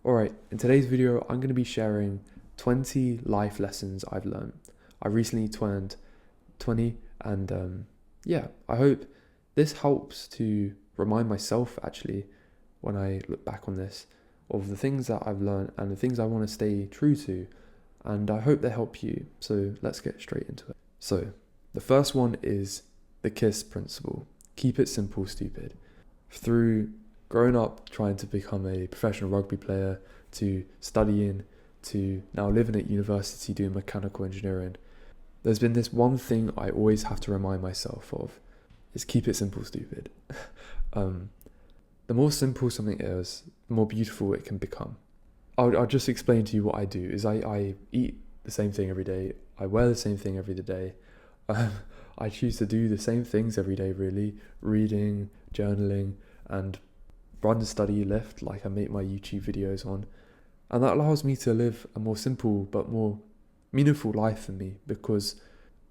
Alright, in today's video, I'm going to be sharing 20 life lessons I've learned. I recently turned 20 and I hope this helps to remind myself actually when I look back on this of the things that I've learned and the things I want to stay true to, and I hope they help you. So let's get straight into it. So the first one is the KISS principle. Keep it simple, stupid. Through growing up trying to become a professional rugby player, to studying, to now living at university doing mechanical engineering, there's been this one thing I always have to remind myself of, is keep it simple, stupid. The more simple something is, the more beautiful it can become. I'll just explain to you what I do. Is I eat the same thing every day, I wear the same thing every day, I choose to do the same things every day really, reading, journaling, and run, study, lift like I make my YouTube videos on. And that allows me to live a more simple but more meaningful life for me, because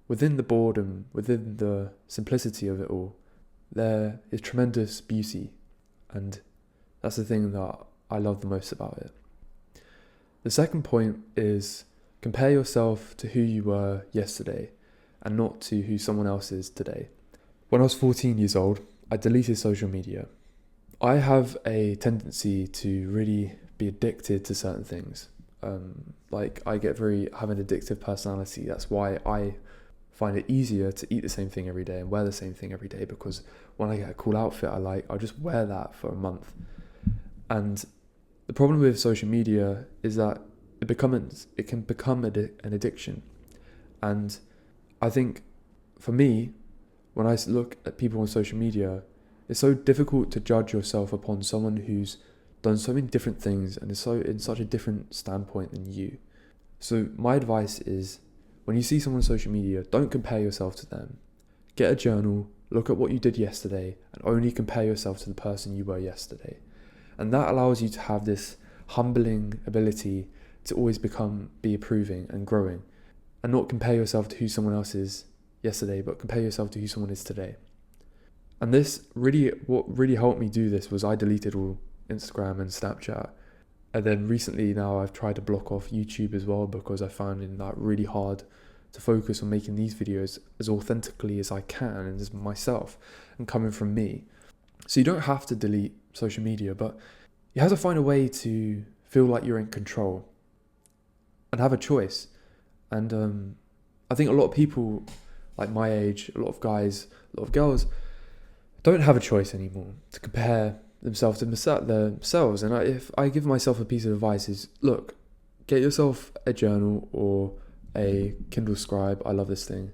within the boredom, within the simplicity of it all, there is tremendous beauty, and that's the thing that I love the most about it. The second point is compare yourself to who you were yesterday and not to who someone else is today. When I was 14 years old, I deleted social media. I have a tendency to really be addicted to certain things. Like I have an addictive personality. That's why I find it easier to eat the same thing every day and wear the same thing every day, because when I get a cool outfit I like, I'll just wear that for a month. And the problem with social media is that it can become an addiction. And I think for me, when I look at people on social media, it's so difficult to judge yourself upon someone who's done so many different things and is so in such a different standpoint than you. So my advice is, when you see someone on social media, don't compare yourself to them. Get a journal, look at what you did yesterday, and only compare yourself to the person you were yesterday. And that allows you to have this humbling ability to always be improving and growing, and not compare yourself to who someone else is yesterday, but compare yourself to who someone is today. And what really helped me do this was I deleted all Instagram and Snapchat. And then recently now I've tried to block off YouTube as well, because I found it that really hard to focus on making these videos as authentically as I can and as myself and coming from me. So you don't have to delete social media, but you have to find a way to feel like you're in control and have a choice. And I think a lot of people like my age, a lot of guys, a lot of girls, don't have a choice anymore to compare themselves to themselves. And if I give myself a piece of advice is, look, get yourself a journal or a Kindle Scribe. I love this thing.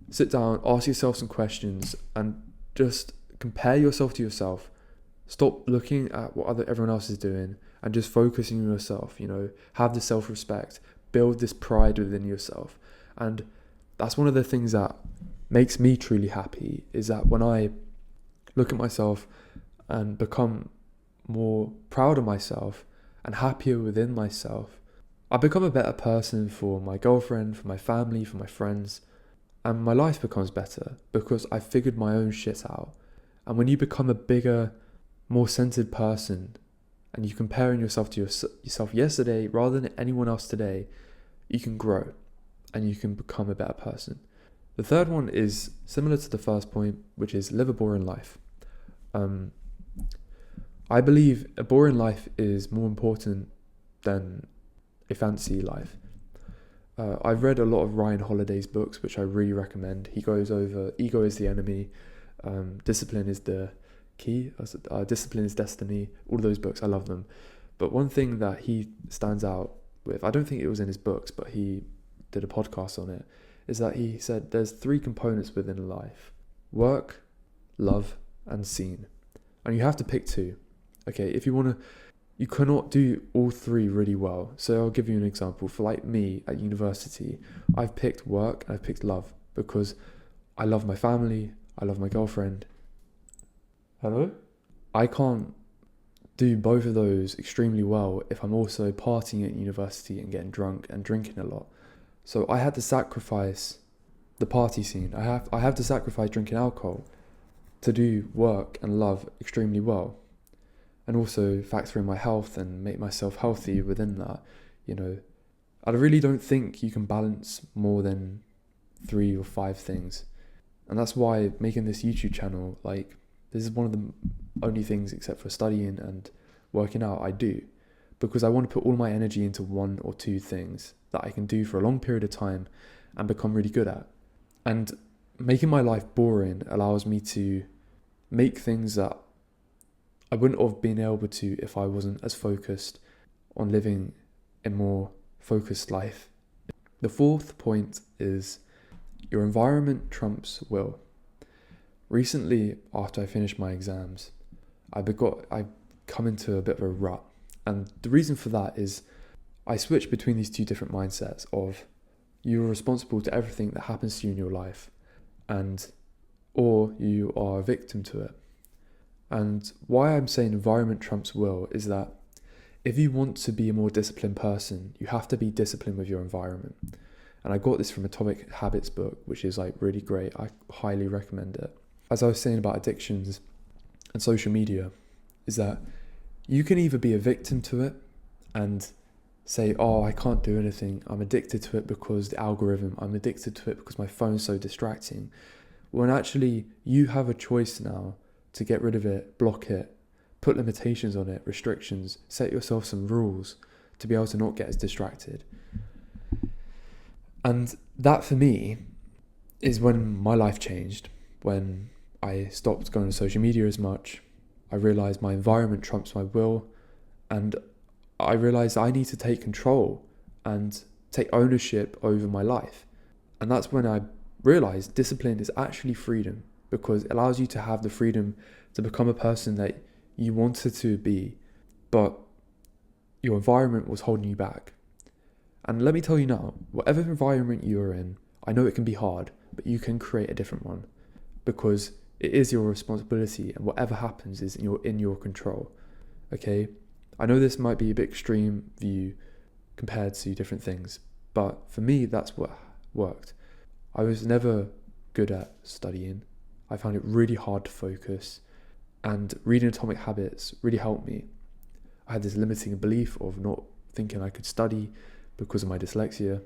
Sit down, ask yourself some questions, and just compare yourself to yourself. Stop looking at what everyone else is doing and just focusing on yourself. Have the self-respect, build this pride within yourself. And that's one of the things that makes me truly happy, is that when I look at myself and become more proud of myself and happier within myself, I become a better person for my girlfriend, for my family, for my friends, and my life becomes better because I figured my own shit out. And when you become a bigger, more centered person and you're comparing yourself to yourself yesterday rather than anyone else today, you can grow and you can become a better person. The third one is similar to the first point, which is live a boring life. I believe a boring life is more important than a fancy life. I've read a lot of Ryan Holiday's books, which I really recommend. He goes over ego is the enemy, discipline is the key, discipline is destiny. All of those books, I love them. But one thing that he stands out with, I don't think it was in his books, but he did a podcast on it, is that he said there's 3 components within life: work, love, and scene. And you have to pick 2. Okay, if you cannot do all 3 really well. So I'll give you an example. For like me at university, I've picked work and I've picked love because I love my family, I love my girlfriend. Hello? I can't do both of those extremely well if I'm also partying at university and getting drunk and drinking a lot. So I had to sacrifice the party scene. I have to sacrifice drinking alcohol to do work and love extremely well. and also factor in my health and make myself healthy within that. You know, I really don't think you can balance more than 3 or 5 things. And that's why making this YouTube channel, like, this is one of the only things except for studying and working out I do, because I want to put all my energy into 1 or 2 things that I can do for a long period of time and become really good at. And making my life boring allows me to make things that I wouldn't have been able to if I wasn't as focused on living a more focused life. The 4th point is your environment trumps will. Recently, after I finished my exams, I come into a bit of a rut. And the reason for that is I switched between these 2 different mindsets of you're responsible to everything that happens to you in your life, or you are a victim to it. And why I'm saying environment trumps will is that if you want to be a more disciplined person, you have to be disciplined with your environment. And I got this from Atomic Habits book, which is like really great. I highly recommend it. As I was saying about addictions and social media, is that you can either be a victim to it and say, oh, I can't do anything. I'm addicted to it because the algorithm. I'm addicted to it because my phone's so distracting. When actually you have a choice now to get rid of it, block it, put limitations on it, restrictions, set yourself some rules to be able to not get as distracted. And that for me is when my life changed, when I stopped going to social media as much. I realized my environment trumps my will, and I realized I need to take control and take ownership over my life. And that's when I realized discipline is actually freedom, because it allows you to have the freedom to become a person that you wanted to be, but your environment was holding you back. And let me tell you now, whatever environment you're in, I know it can be hard, but you can create a different one, because it is your responsibility, and whatever happens is in your control. Okay? I know this might be a bit extreme view compared to different things, but for me, that's what worked. I was never good at studying. I found it really hard to focus, and reading Atomic Habits really helped me. I had this limiting belief of not thinking I could study because of my dyslexia.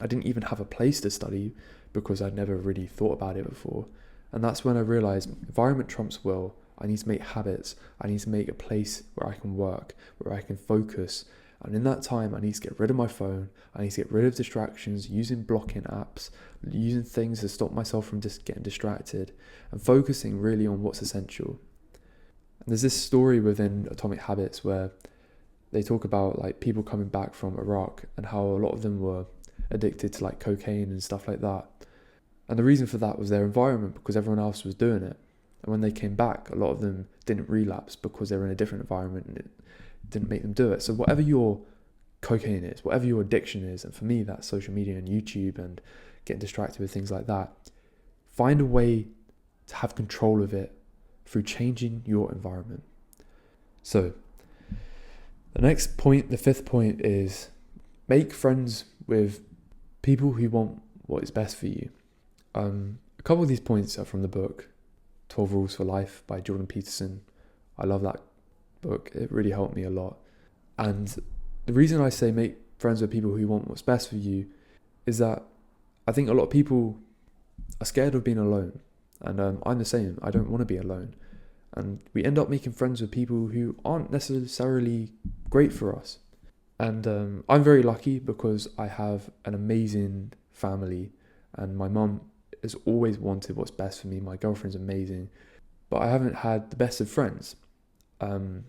I didn't even have a place to study because I'd never really thought about it before. And that's when I realized environment trumps will. I need to make habits. I need to make a place where I can work, where I can focus. And in that time, I need to get rid of my phone. I need to get rid of distractions, using blocking apps, using things to stop myself from just getting distracted, and focusing really on what's essential. And there's this story within Atomic Habits where they talk about like people coming back from Iraq and how a lot of them were addicted to like cocaine and stuff like that. And the reason for that was their environment, because everyone else was doing it. And when they came back, a lot of them didn't relapse because they were in a different environment and it didn't make them do it. So whatever your cocaine is, whatever your addiction is, and for me that's social media and YouTube and getting distracted with things like that, find a way to have control of it through changing your environment. So the next point, the 5th point, is make friends with people who want what is best for you. A couple of these points are from the book 12 Rules for Life by Jordan Peterson. I love that book. It really helped me a lot. And the reason I say make friends with people who want what's best for you is that I think a lot of people are scared of being alone. And I'm the same. I don't want to be alone. And we end up making friends with people who aren't necessarily great for us. And I'm very lucky because I have an amazing family, and my mum has always wanted what's best for me. My girlfriend's amazing, but I haven't had the best of friends. And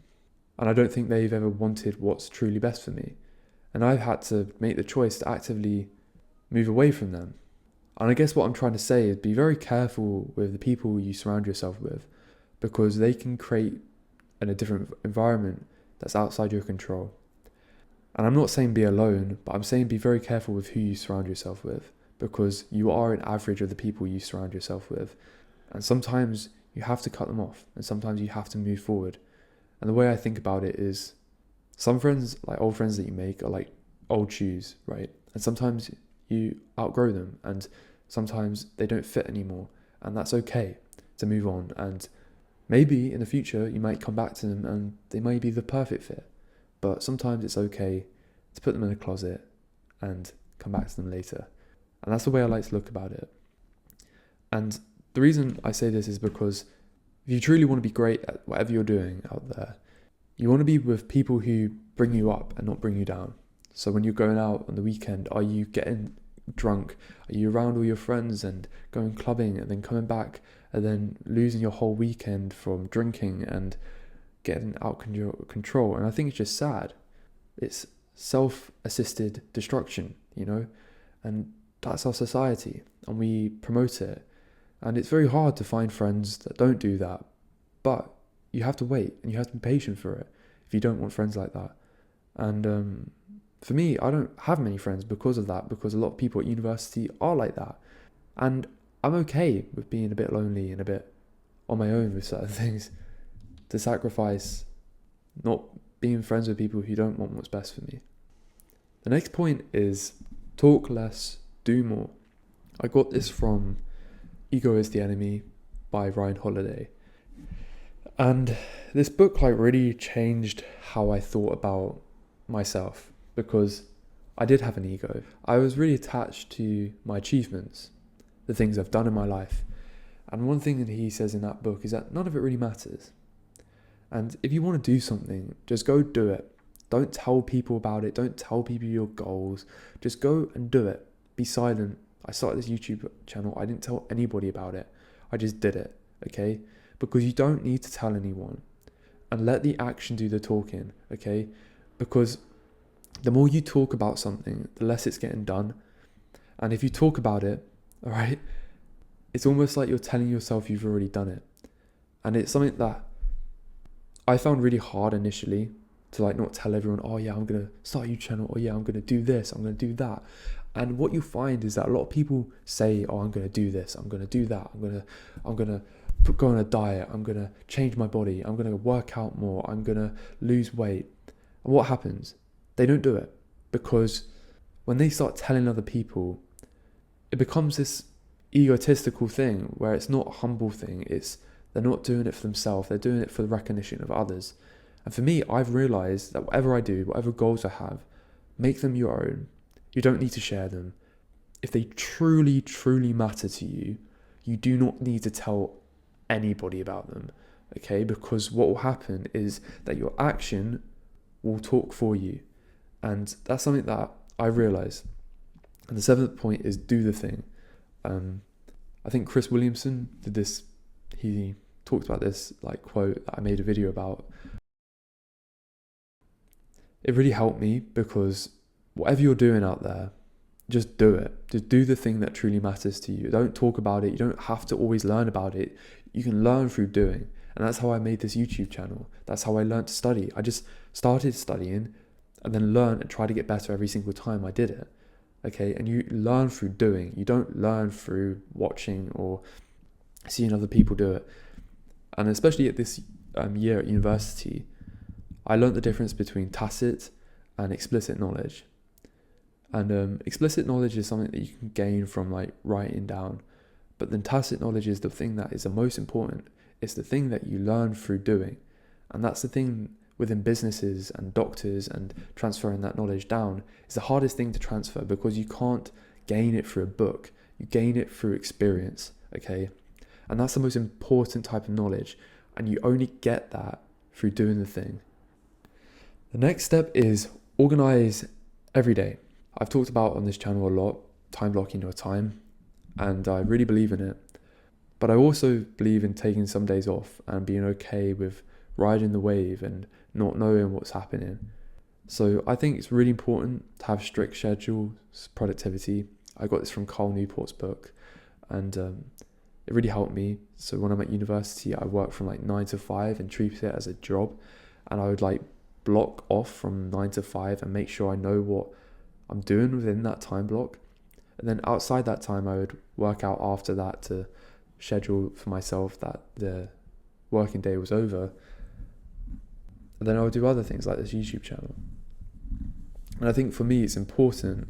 I don't think they've ever wanted what's truly best for me. And I've had to make the choice to actively move away from them. And I guess what I'm trying to say is be very careful with the people you surround yourself with, because they can create a different environment that's outside your control. And I'm not saying be alone, but I'm saying be very careful with who you surround yourself with, because you are an average of the people you surround yourself with. And sometimes you have to cut them off, and sometimes you have to move forward. And the way I think about it is, some friends, like old friends that you make, are like old shoes, right? And sometimes you outgrow them, and sometimes they don't fit anymore. And that's okay to move on and Maybe in the future you might come back to them and they may be the perfect fit, but sometimes it's okay to put them in a closet and come back to them later. And that's the way I like to look about it. And the reason I say this is because if you truly want to be great at whatever you're doing out there, you want to be with people who bring you up and not bring you down. So when you're going out on the weekend, are you getting drunk? Are you around all your friends and going clubbing and then coming back and then losing your whole weekend from drinking and getting out of control? And I think it's just sad. It's self-assisted destruction, and that's our society and we promote it. And it's very hard to find friends that don't do that, but you have to wait and you have to be patient for it if you don't want friends like that. And for me, I don't have many friends because of that, because a lot of people at university are like that. And I'm okay with being a bit lonely and a bit on my own with certain things, to sacrifice not being friends with people who don't want what's best for me. The next point is talk less, do more. I got this from Ego is the Enemy by Ryan Holiday. And this book really changed how I thought about myself, because I did have an ego. I was really attached to my achievements, the things I've done in my life. And one thing that he says in that book is that none of it really matters. And if you want to do something, just go do it. Don't tell people about it. Don't tell people your goals. Just go and do it. Be silent. I started this YouTube channel. I didn't tell anybody about it. I just did it, okay? Because you don't need to tell anyone. And let the action do the talking, okay? Because the more you talk about something, the less it's getting done. And if you talk about it, all right, it's almost like you're telling yourself you've already done it. And it's something that I found really hard initially, to not tell everyone, oh yeah, I'm going to start a YouTube channel, or yeah, I'm going to do this, I'm going to do that. And what you find is that a lot of people say, oh, I'm going to do this, I'm going to do that, I'm going to go on a diet, I'm going to change my body, I'm going to work out more, I'm going to lose weight. And what happens? They don't do it, because when they start telling other people, it becomes this egotistical thing where it's not a humble thing. They're not doing it for themselves, they're doing it for the recognition of others. And for me, I've realized that whatever I do, whatever goals I have, make them your own. You don't need to share them. If they truly, truly matter to you, you do not need to tell anybody about them, okay? Because what will happen is that your action will talk for you. And that's something that I realized. And the seventh point is do the thing. I think Chris Williamson did this. He talked about this quote that I made a video about. It really helped me, because whatever you're doing out there, just do it. Just do the thing that truly matters to you. Don't talk about it. You don't have to always learn about it. You can learn through doing. And that's how I made this YouTube channel. That's how I learned to study. I just started studying and then learned and tried to get better every single time I did it. Okay, and you learn through doing. You don't learn through watching or seeing other people do it. And especially at this year at university, I learned the difference between tacit and explicit knowledge. And explicit knowledge is something that you can gain from writing down. But then tacit knowledge is the thing that is the most important. It's the thing that you learn through doing. And that's the thing within businesses and doctors, and transferring that knowledge down is the hardest thing to transfer, because you can't gain it through a book. You gain it through experience, okay? And that's the most important type of knowledge. And you only get that through doing the thing. The next step is organize every day. I've talked about on this channel a lot, time blocking your time, and I really believe in it. But I also believe in taking some days off and being okay with riding the wave and not knowing what's happening. So I think it's really important to have strict schedules, productivity. I got this from Carl Newport's book, and it really helped me. So when I'm at university, I work from 9 to 5 and treat it as a job. And I would block off from 9 to 5 and make sure I know what I'm doing within that time block. And then outside that time, I would work out after that to schedule for myself that the working day was over. And then I would do other things like this YouTube channel. And I think for me, it's important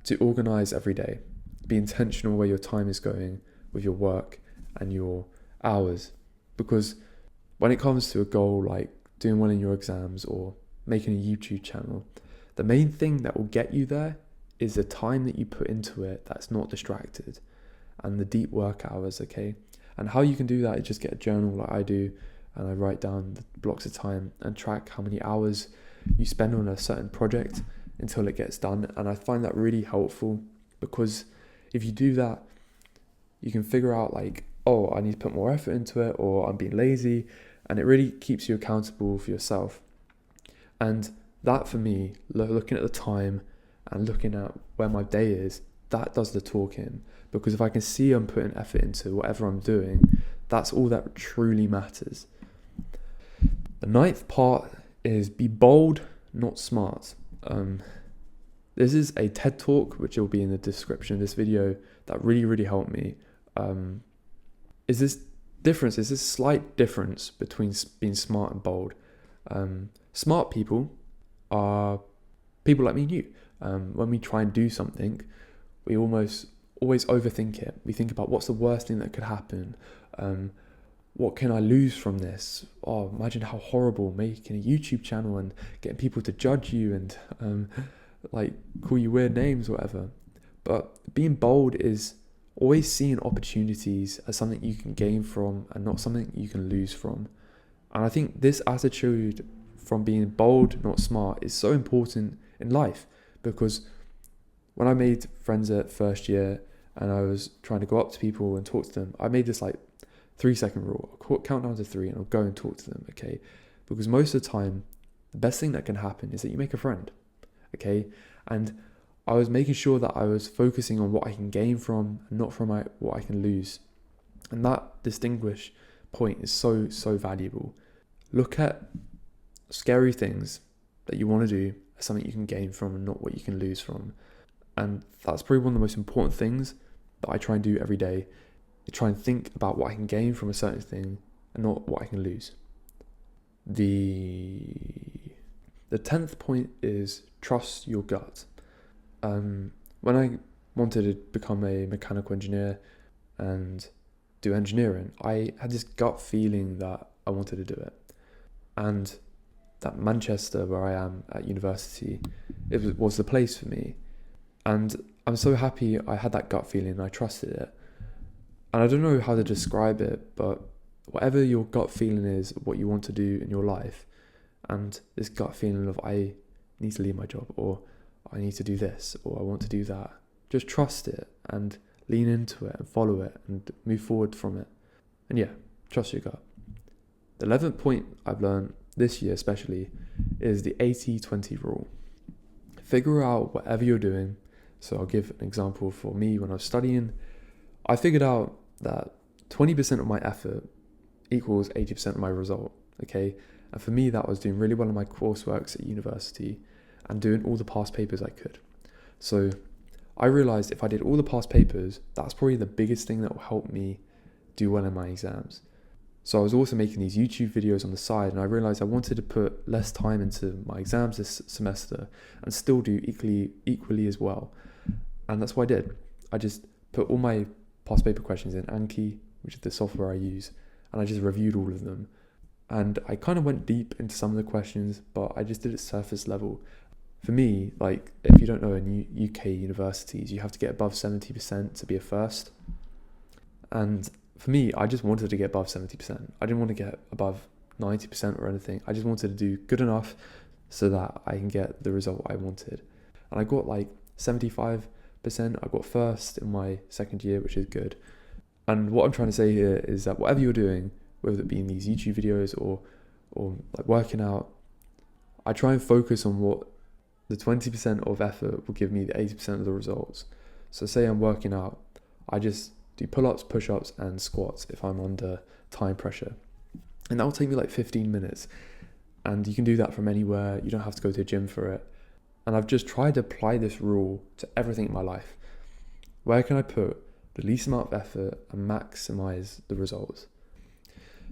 to organize every day. Be intentional where your time is going with your work and your hours. Because when it comes to a goal like doing well in your exams or making a YouTube channel, the main thing that will get you there is the time that you put into it that's not distracted, and the deep work hours, okay? And how you can do that is just get a journal like I do, and I write down the blocks of time and track how many hours you spend on a certain project until it gets done. And I find that really helpful, because if you do that, you can figure out like, oh, I need to put more effort into it, or I'm being lazy, and it really keeps you accountable for yourself. And that for me, looking at the time and looking at where my day is, that does the talking. Because if I can see I'm putting effort into whatever I'm doing, that's all that truly matters. The 9th part is be bold, not smart. This is a TED talk, which will be in the description of this video, that really helped me. Is this slight difference between being smart and bold. Smart people are people like me and you. When we try and do something, we almost always overthink it. We think about what's the worst thing that could happen. What can I lose from this? Oh, imagine how horrible making a YouTube channel and getting people to judge you and like call you weird names or whatever. But being bold is always seeing opportunities as something you can gain from and not something you can lose from. And I think this attitude from being bold, not smart, is so important in life, because when I made friends at first year and I was trying to go up to people and talk to them, I made this like 3-second rule. I'll count down to 3 and I'll go and talk to them, okay? Because most of the time, the best thing that can happen is that you make a friend, okay? And I was making sure that I was focusing on what I can gain from and not from what I can lose. And that distinguish point is so valuable. Look at scary things that you want to do as something you can gain from and not what you can lose from. And that's probably one of the most important things that I try and do every day. I try and think about what I can gain from a certain thing and not what I can lose. The 10th point is trust your gut. When I wanted to become a mechanical engineer and do engineering, I had this gut feeling that I wanted to do it. And that Manchester, where I am at university, it was the place for me. And I'm so happy I had that gut feeling and I trusted it. And I don't know how to describe it, but whatever your gut feeling is, what you want to do in your life, and this gut feeling of I need to leave my job, or I need to do this, or I want to do that, just trust it and lean into it and follow it and move forward from it. And yeah, trust your gut. The 11th point I've learned this year especially is the 80-20 rule. Figure out whatever you're doing. So I'll give an example for me. When I was studying, I figured out that 20% of my effort equals 80% of my result, okay? And for me, that was doing really well in my courseworks at university and doing all the past papers I could. So I realized if I did all the past papers, that's probably the biggest thing that will help me do well in my exams. So I was also making these YouTube videos on the side, and I realized I wanted to put less time into my exams this semester and still do equally as well. And that's what I did. I just put all my past paper questions in Anki, which is the software I use, and I just reviewed all of them. And I kind of went deep into some of the questions, but I just did it surface level. For me, like, if you don't know, in UK universities, you have to get above 70% to be a first. And for me, I just wanted to get above 70%. I didn't want to get above 90% or anything. I just wanted to do good enough so that I can get the result I wanted. And I got like 75%. I got first in my second year, which is good. And what I'm trying to say here is that whatever you're doing, whether it be in these YouTube videos or like working out, I try and focus on what the 20% of effort will give me the 80% of the results. So say I'm working out, I just do pull-ups, push-ups and squats if I'm under time pressure. And that will take me like 15 minutes. And you can do that from anywhere. You don't have to go to a gym for it. And I've just tried to apply this rule to everything in my life. Where can I put the least amount of effort and maximize the results?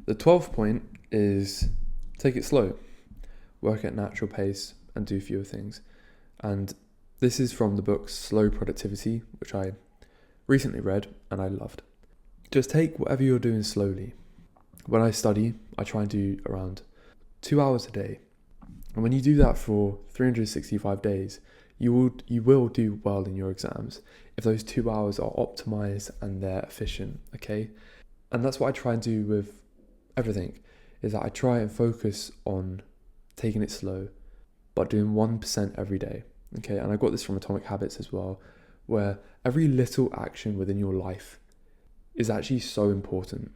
The 12th point is take it slow. Work at natural pace and do fewer things. And this is from the book Slow Productivity, which I recently read and I loved. Just take whatever you're doing slowly. when I study, I try and do around 2 hours a day. And when you do that for 365 days, you will do well in your exams if those 2 hours are optimized and they're efficient, okay? And that's what I try and do with everything, is that I try and focus on taking it slow, but doing 1% every day, okay? And I got this from Atomic Habits as well, where every little action within your life is actually so important.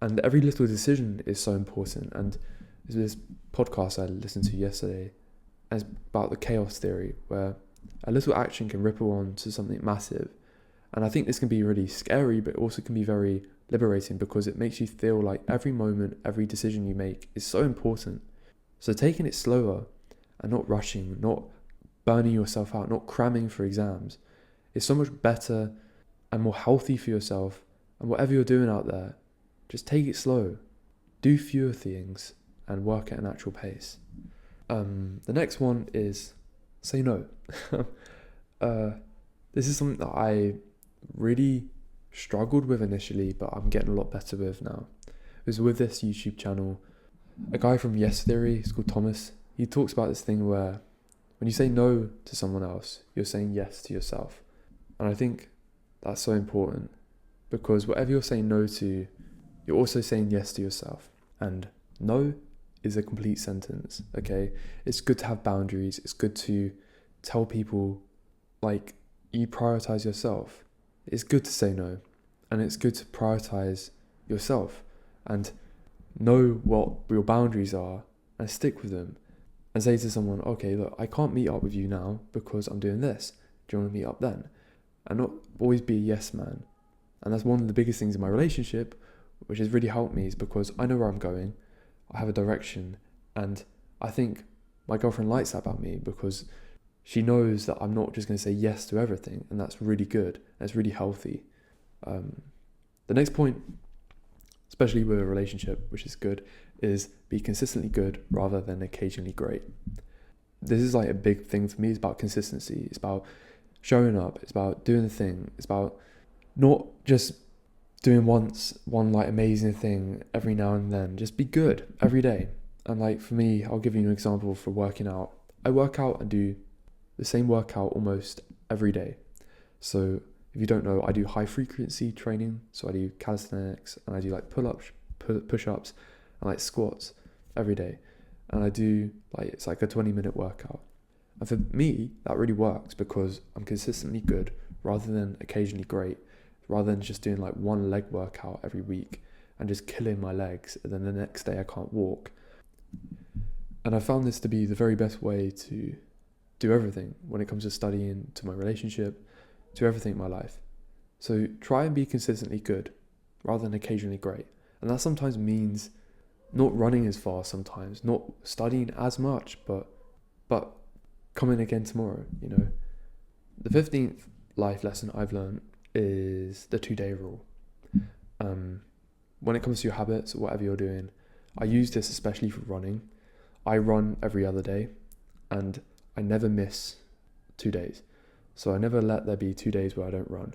And every little decision is so important. And there's this podcast I listened to yesterday, and it's about the chaos theory, where a little action can ripple on to something massive. And I think this can be really scary, but it also can be very liberating, because it makes you feel like every moment, every decision you make is so important. So taking it slower and not rushing, not burning yourself out, not cramming for exams, is so much better and more healthy for yourself. And whatever you're doing out there, just take it slow. Do fewer things and work at an actual pace. The next one is say no. This is something that I really struggled with initially, but I'm getting a lot better with now. It was with this YouTube channel, a guy from Yes Theory, he's called Thomas. He talks about this thing where when you say no to someone else, you're saying yes to yourself. And I think that's so important, because whatever you're saying no to, you're also saying yes to yourself. And no is a complete sentence, okay? It's good to have boundaries. It's good to tell people, like, you prioritize yourself. It's good to say no, and it's good to prioritize yourself and know what your boundaries are and stick with them, and say to someone, okay, look, I can't meet up with you now because I'm doing this. Do you want to meet up then? And not always be a yes man. And that's one of the biggest things in my relationship, which has really helped me, is because I know where I'm going. I have a direction, and I think my girlfriend likes that about me, because she knows that I'm not just going to say yes to everything, and that's really good. That's really healthy. The next point, especially with a relationship, which is good, is be consistently good rather than occasionally great. This is like a big thing for me. It's about consistency. It's about showing up. It's about doing the thing. It's about not just doing one like amazing thing every now and then. Just be good every day. And like for me, I'll give you an example for working out. I work out and do the same workout almost every day. So if you don't know, I do high frequency training. So I do calisthenics, and I do like pull-ups, push-ups, and like squats every day. And I do it's like a 20-minute workout. And for me, that really works, because I'm consistently good rather than occasionally great, rather than just doing like one leg workout every week and just killing my legs, and then the next day I can't walk. And I found this to be the very best way to do everything when it comes to studying, to my relationship, to everything in my life. So try and be consistently good rather than occasionally great. And that sometimes means not running as fast, sometimes not studying as much, but coming again tomorrow, you know. The 15th life lesson I've learned is the 2-day rule. When it comes to your habits or whatever you're doing, I use this especially for running. I run every other day, and I never miss 2 days. So I never let there be 2 days where I don't run.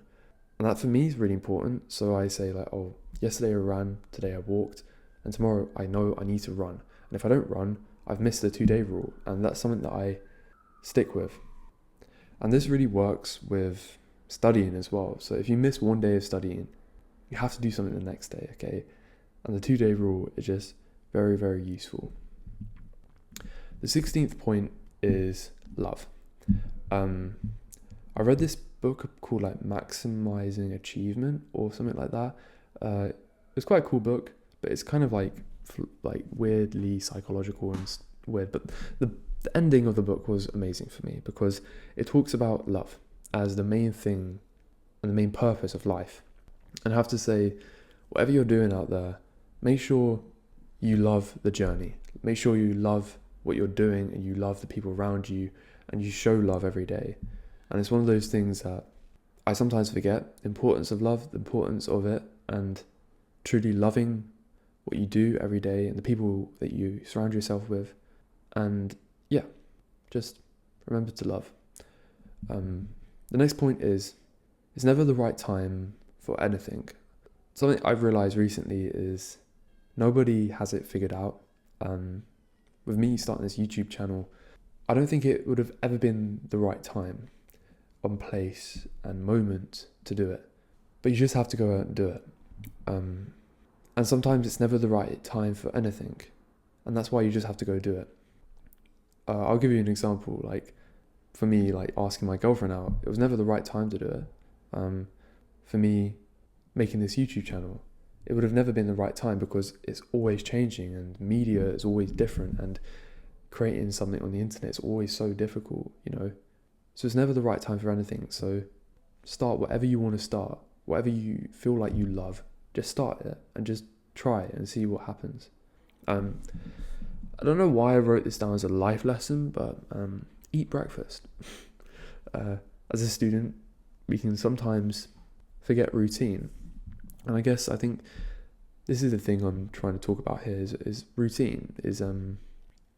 And that for me is really important. So I say like, oh, yesterday I ran, today I walked, and tomorrow I know I need to run. And if I don't run, I've missed the 2-day rule. And that's something that I stick with. And this really works with studying as well. So if you miss 1 day of studying, you have to do something the next day, okay? And the 2-day rule is just very, very useful. The 16th point is love. I read this book called like Maximizing Achievement or something like that. It's quite a cool book, but it's kind of like weirdly psychological and weird. But the ending of the book was amazing for me, because it talks about love as the main thing and the main purpose of life. And I have to say, whatever you're doing out there, make sure you love the journey. Make sure you love what you're doing, and you love the people around you, and you show love every day. And it's one of those things that I sometimes forget, the importance of love, the importance of it, and truly loving what you do every day and the people that you surround yourself with. And yeah, just remember to love. The next point is, it's never the right time for anything something I've realized recently is nobody has it figured out. With me starting this YouTube channel, I don't think it would have ever been the right time, on place and moment to do it. But you just have to go out and do it. And sometimes it's never the right time for anything. And that's why you just have to go do it. I'll give you an example. Like, for me, like asking my girlfriend out, it was never the right time to do it. For me, making this YouTube channel, it would have never been the right time because it's always changing and media is always different, and creating something on the internet is always so difficult, So it's never the right time for anything. So start whatever you want to start, whatever you feel like you love, just start it and just try it and see what happens. I don't know why I wrote this down as a life lesson, but eat breakfast. As a student, we can sometimes forget routine. And I think this is the thing I'm trying to talk about here is routine, is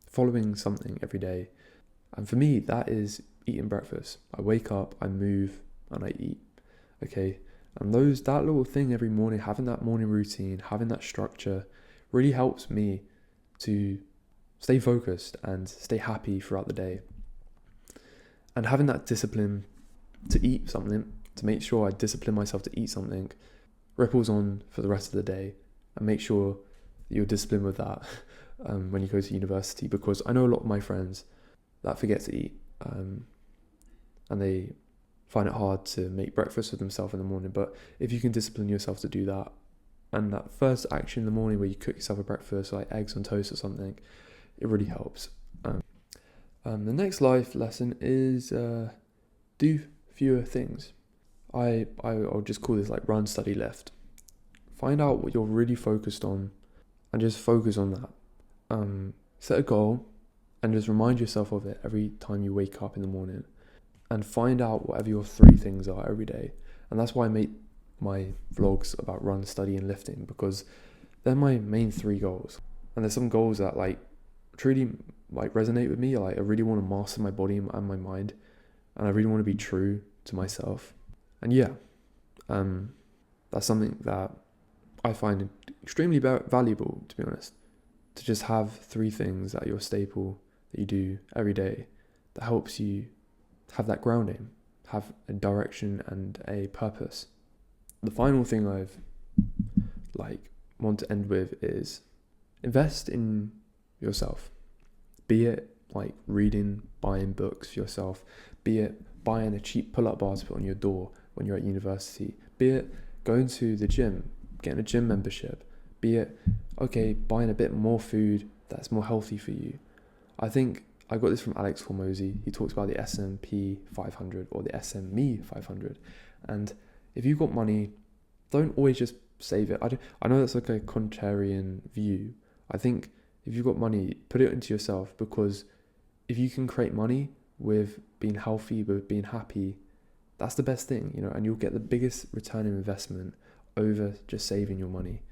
following something every day. And for me, that is eating breakfast. I wake up, I move, and I eat. Okay? And that little thing every morning, having that morning routine, having that structure, really helps me to stay focused and stay happy throughout the day. And having that discipline to eat something, to make sure I discipline myself to eat something, ripples on for the rest of the day, and make sure you're disciplined with that when you go to university, because I know a lot of my friends that forget to eat, and they find it hard to make breakfast for themselves in the morning. But if you can discipline yourself to do that, and that first action in the morning where you cook yourself a breakfast, like eggs on toast or something, it really helps. The next life lesson is do fewer things. I'll just call this like run, study, lift. Find out what you're really focused on and just focus on that. Set a goal and just remind yourself of it every time you wake up in the morning, and find out whatever your 3 things are every day. And that's why I make my vlogs about run, study and lifting, because they're my main 3 goals. And there's some goals that like truly like resonate with me. Like, I really want to master my body and my mind, and I really want to be true to myself. And that's something that I find extremely valuable, to be honest, to just have 3 things that are your staple that you do every day that helps you have that grounding, have a direction and a purpose. The final thing I've want to end with is invest in yourself. Be it like reading, buying books for yourself, be it buying a cheap pull-up bar to put on your door when you're at university, be it going to the gym, getting a gym membership, be it, buying a bit more food that's more healthy for you. I think I got this from Alex Hormozy. He talks about the S&P 500 or the SME 500. And if you've got money, don't always just save it. I know that's like a contrarian view. I think if you've got money, put it into yourself, because if you can create money with being healthy, with being happy, that's the best thing, and you'll get the biggest return on investment over just saving your money.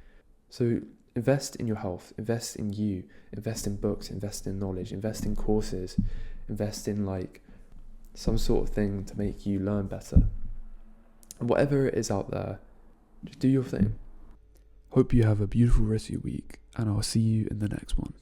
So invest in your health, invest in you, invest in books, invest in knowledge, invest in courses, invest in like some sort of thing to make you learn better. And whatever it is out there, just do your thing. Hope you have a beautiful rest of your week, and I'll see you in the next one.